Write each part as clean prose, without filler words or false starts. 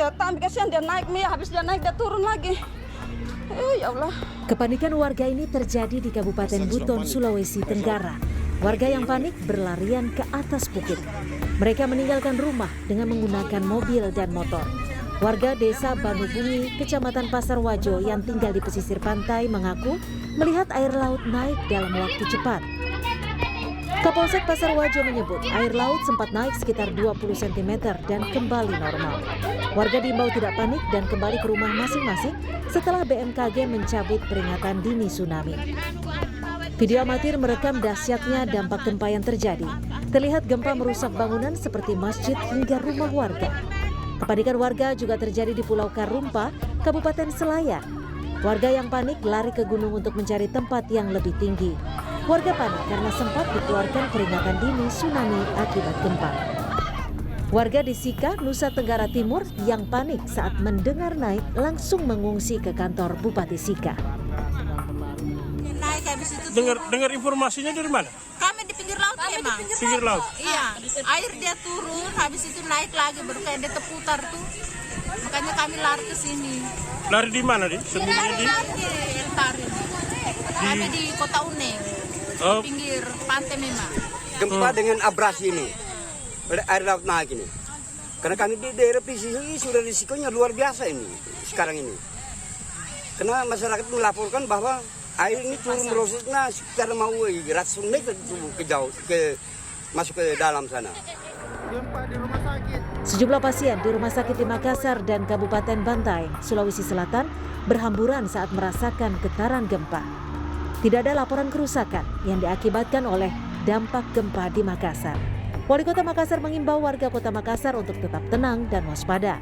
Tapi kasihan dia naik nih, habis dia naik dia turun lagi. Ya Allah. Kepanikan warga ini terjadi di Kabupaten Buton, Sulawesi Tenggara. Warga yang panik berlarian ke atas bukit. Mereka meninggalkan rumah dengan menggunakan mobil dan motor. Warga desa Banubungi, Kecamatan Pasar Wajo yang tinggal di pesisir pantai mengaku melihat air laut naik dalam waktu cepat. Kapolsek Pasar Wajo menyebut air laut sempat naik sekitar 20 cm dan kembali normal. Warga diimbau tidak panik dan kembali ke rumah masing-masing setelah BMKG mencabut peringatan dini tsunami. Video amatir merekam dahsyatnya dampak gempa yang terjadi. Terlihat gempa merusak bangunan seperti masjid hingga rumah warga. Kepanikan warga juga terjadi di Pulau Karumpa, Kabupaten Selayar. Warga yang panik lari ke gunung untuk mencari tempat yang lebih tinggi. Warga panik karena sempat dikeluarkan peringatan dini tsunami akibat gempa. Warga di Sika, Nusa Tenggara Timur yang panik saat mendengar naik langsung mengungsi ke kantor Bupati Sika. Naik habis itu Dengar informasinya dari mana? kami di pinggir laut emang. Pinggir laut. Iya, air dia turun, habis itu naik lagi baru kayak dia terputar tuh. Makanya kami lari ke sini. Lari di mana, Di? Sembunyi di? Lari di Eltari. Kami di Kota Uneng. Oh. Pinggir pantai memang. Gempa dengan abrasi ini, air laut naik ini. Karena kami di daerah pesisir ini sudah risikonya luar biasa ini sekarang ini. Karena masyarakat melaporkan bahwa air ini turun merosotnya sekitar mau ratusan meter ke jauh, masuk ke dalam sana. Sejumlah pasien di rumah sakit di Makassar dan Kabupaten Bantaeng, Sulawesi Selatan berhamburan saat merasakan getaran gempa. Tidak ada laporan kerusakan yang diakibatkan oleh dampak gempa di Makassar. Wali Kota Makassar mengimbau warga Kota Makassar untuk tetap tenang dan waspada.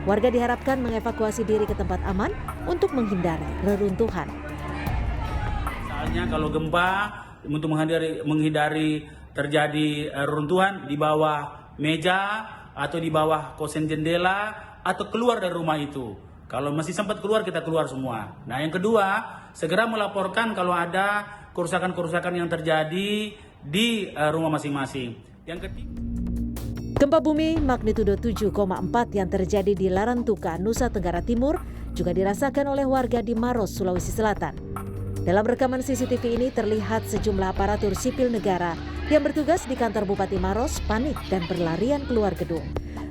Warga diharapkan mengevakuasi diri ke tempat aman untuk menghindari reruntuhan. Misalnya kalau gempa untuk menghindari terjadi reruntuhan di bawah meja atau di bawah kosen jendela atau keluar dari rumah itu. Kalau masih sempat keluar, kita keluar semua. Nah, yang kedua, segera melaporkan kalau ada kerusakan-kerusakan yang terjadi di rumah masing-masing. Yang ketiga, gempa bumi magnitudo 7,4 yang terjadi di Larantuka, Nusa Tenggara Timur juga dirasakan oleh warga di Maros, Sulawesi Selatan. Dalam rekaman CCTV ini terlihat sejumlah aparatur sipil negara yang bertugas di kantor Bupati Maros panik dan berlarian keluar gedung.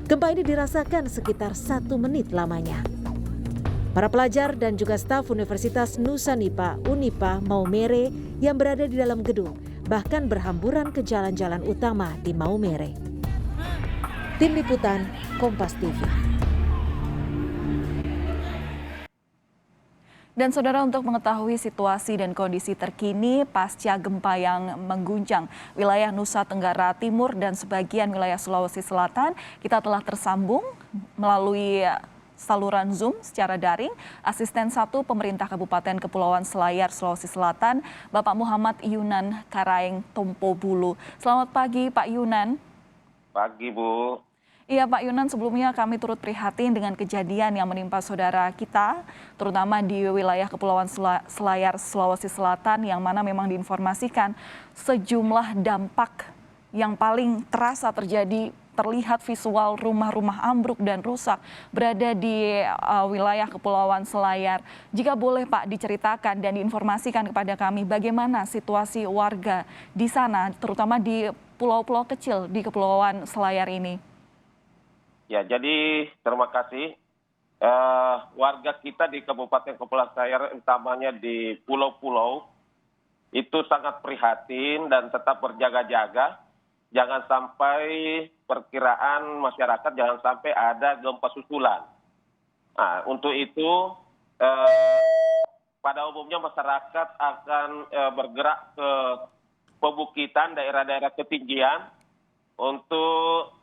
Gempa ini dirasakan sekitar 1 menit lamanya. Para pelajar dan juga staf Universitas Nusa Nipa, Unipa, Maumere yang berada di dalam gedung bahkan berhamburan ke jalan-jalan utama di Maumere. Tim Liputan, Kompas TV. Dan saudara, untuk mengetahui situasi dan kondisi terkini pasca gempa yang mengguncang wilayah Nusa Tenggara Timur dan sebagian wilayah Sulawesi Selatan, kita telah tersambung melalui saluran Zoom secara daring, Asisten 1 Pemerintah Kabupaten Kepulauan Selayar, Sulawesi Selatan, Bapak Muhammad Yunan Karaeng Tompo Bulu. Selamat pagi, Pak Yunan. Pagi, Bu. Iya, Pak Yunan, sebelumnya kami turut prihatin dengan kejadian yang menimpa saudara kita, terutama di wilayah Kepulauan Selayar, Sulawesi Selatan, yang mana memang diinformasikan sejumlah dampak yang paling terasa terjadi. Terlihat visual rumah-rumah ambruk dan rusak berada di wilayah Kepulauan Selayar. Jika boleh Pak diceritakan dan diinformasikan kepada kami bagaimana situasi warga di sana, terutama di pulau-pulau kecil di Kepulauan Selayar ini. Ya, jadi terima kasih. Warga kita di Kabupaten Kepulauan Selayar, utamanya di pulau-pulau, itu sangat prihatin dan tetap berjaga-jaga. Jangan sampai perkiraan masyarakat jangan sampai ada gempa susulan. Nah, untuk itu pada umumnya masyarakat akan bergerak ke pebukitan daerah-daerah ketinggian untuk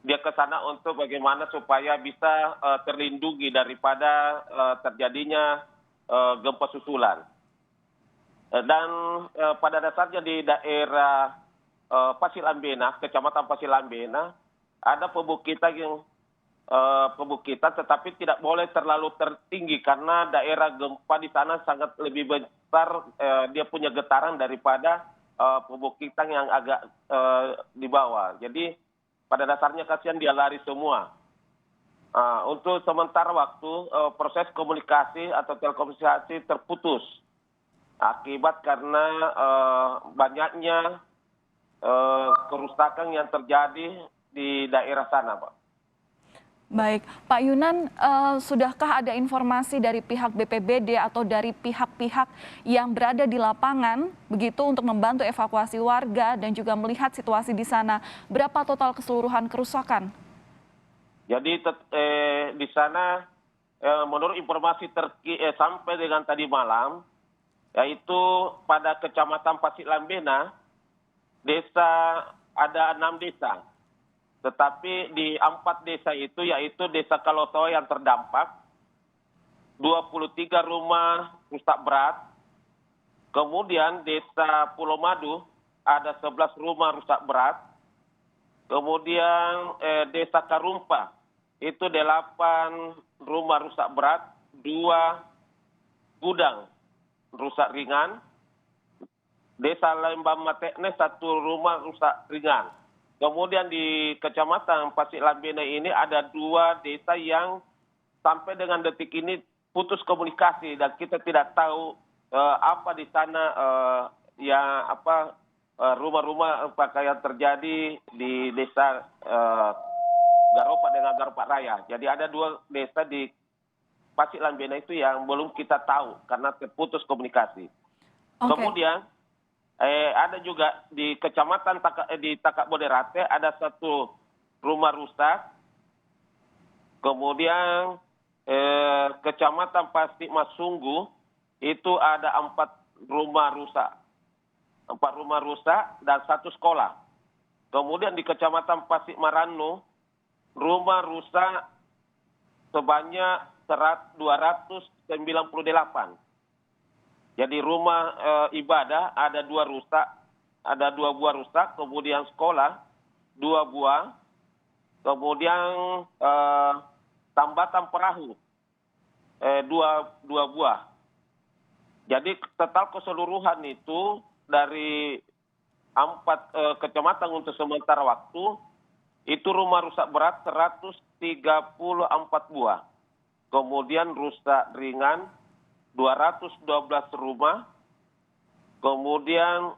dia ke sana untuk bagaimana supaya bisa terlindungi daripada terjadinya gempa susulan. Dan pada dasarnya di daerah Pasir Ambena, Kecamatan Pasir Ambena, ada pebukitan yang pebukitan tetapi tidak boleh terlalu tertinggi karena daerah gempa di sana sangat lebih besar, dia punya getaran daripada pebukitan yang agak di bawah. Jadi pada dasarnya kasihan dia lari semua. Untuk sementara waktu proses komunikasi atau telekomunikasi terputus akibat karena banyaknya kerusakan yang terjadi di daerah sana, Pak. Baik, Pak Yunan, sudahkah ada informasi dari pihak BPBD atau dari pihak-pihak yang berada di lapangan begitu untuk membantu evakuasi warga dan juga melihat situasi di sana? Berapa total keseluruhan kerusakan? Jadi di sana menurut informasi sampai dengan tadi malam, yaitu pada Kecamatan Pasir Lambena, ada 6 desa. Tetapi di 4 desa itu, yaitu Desa Kalotoa yang terdampak, 23 rumah rusak berat. Kemudian Desa Pulau Madu ada 11 rumah rusak berat. Kemudian Desa Karumpa itu 8 rumah rusak berat, 2 gudang rusak ringan. Desa Lembang Matekne 1 rumah rusak ringan. Kemudian di Kecamatan Pasir Lambena ini ada 2 desa yang sampai dengan detik ini putus komunikasi dan kita tidak tahu apa di sana rumah-rumah yang terjadi di desa Garopa dengan Garopa Raya. Jadi ada 2 desa di Pasir Lambena itu yang belum kita tahu karena terputus komunikasi. Okay. Kemudian ada juga di Kecamatan di Takak Boderate ada 1 rumah rusak. Kemudian Kecamatan Pasir Masunggu itu ada 4 rumah rusak. 4 rumah rusak dan 1 sekolah. Kemudian di Kecamatan Pasir Marano, rumah rusak sebanyak 298. Jadi rumah ibadah ada 2 rusak, ada 2 buah rusak, kemudian sekolah 2 buah, kemudian tambatan perahu 2 buah. Jadi total keseluruhan itu dari 4 kecamatan untuk sementara waktu, itu rumah rusak berat 134 buah. Kemudian rusak ringan 212 rumah. Kemudian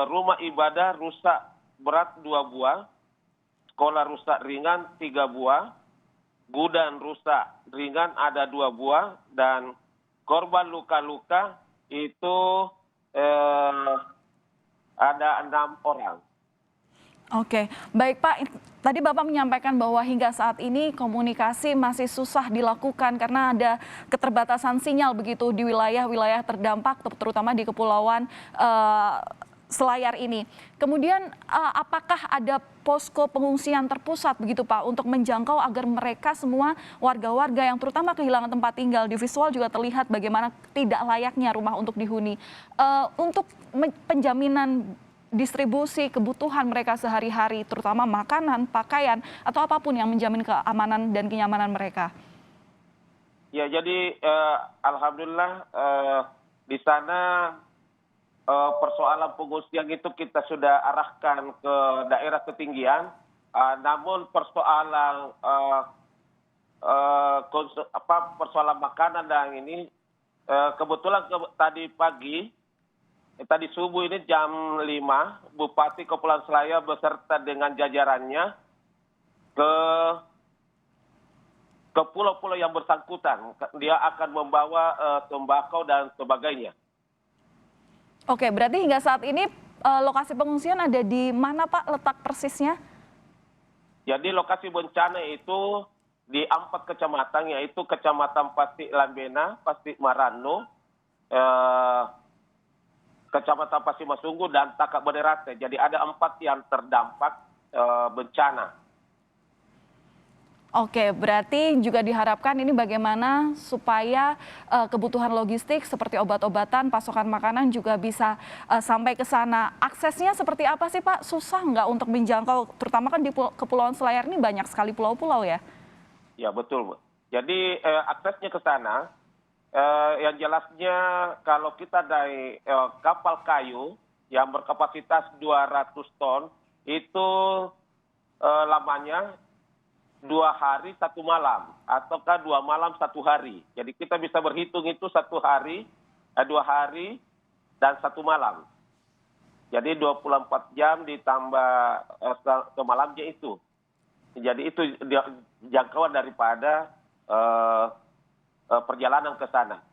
rumah ibadah rusak berat 2 buah. Sekolah rusak ringan 3 buah. Gudang rusak ringan ada 2 buah. Dan korban luka-luka itu ada 6 orang. Oke, baik Pak. Tadi Bapak menyampaikan bahwa hingga saat ini komunikasi masih susah dilakukan karena ada keterbatasan sinyal begitu di wilayah-wilayah terdampak, terutama di Kepulauan Selayar ini. Kemudian apakah ada posko pengungsian terpusat begitu Pak untuk menjangkau agar mereka semua warga-warga yang terutama kehilangan tempat tinggal, di visual juga terlihat bagaimana tidak layaknya rumah untuk dihuni. Untuk penjaminan distribusi kebutuhan mereka sehari-hari, terutama makanan, pakaian, atau apapun yang menjamin keamanan dan kenyamanan mereka. Ya, jadi alhamdulillah di sana persoalan pengungsian itu kita sudah arahkan ke daerah ketinggian, namun persoalan persoalan makanan dan ini kebetulan tadi pagi, tadi subuh ini jam 5, Bupati Kepulauan Selayar beserta dengan jajarannya ke pulau-pulau yang bersangkutan. Dia akan membawa tembakau dan sebagainya. Oke, berarti hingga saat ini lokasi pengungsian ada di mana Pak letak persisnya? Jadi lokasi bencana itu di 4 kecamatan, yaitu Kecamatan Pasir Lambena, Pasir Marano, Kecamatan Pasir Masunggu dan Takak Boderate. Jadi ada 4 yang terdampak bencana. Oke, berarti juga diharapkan ini bagaimana supaya kebutuhan logistik seperti obat-obatan, pasokan makanan juga bisa sampai ke sana. Aksesnya seperti apa sih Pak? Susah nggak untuk menjangkau, terutama kan di Kepulauan Selayar ini banyak sekali pulau-pulau ya? Ya betul, Bu. Jadi aksesnya ke sana, yang jelasnya kalau kita dari kapal kayu yang berkapasitas 200 ton, itu lamanya 2 hari 1 malam ataukah 2 malam 1 hari. Jadi kita bisa berhitung itu 1 hari, 2 hari dan 1 malam. Jadi 24 jam ditambah ke malamnya itu. Jadi itu jangkauan daripada perjalanan ke sana.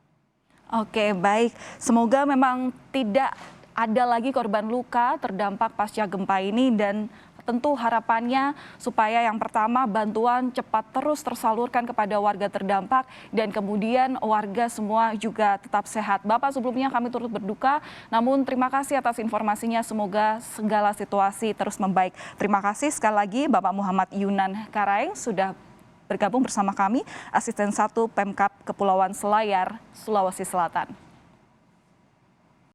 Oke, baik. Semoga memang tidak ada lagi korban luka terdampak pasca gempa ini, dan tentu harapannya supaya yang pertama bantuan cepat terus tersalurkan kepada warga terdampak dan kemudian warga semua juga tetap sehat. Bapak, sebelumnya kami turut berduka, namun terima kasih atas informasinya. Semoga segala situasi terus membaik. Terima kasih sekali lagi Bapak Muhammad Yunan Karaeng sudah bergabung bersama kami, Asisten 1 Pemkab Kepulauan Selayar, Sulawesi Selatan.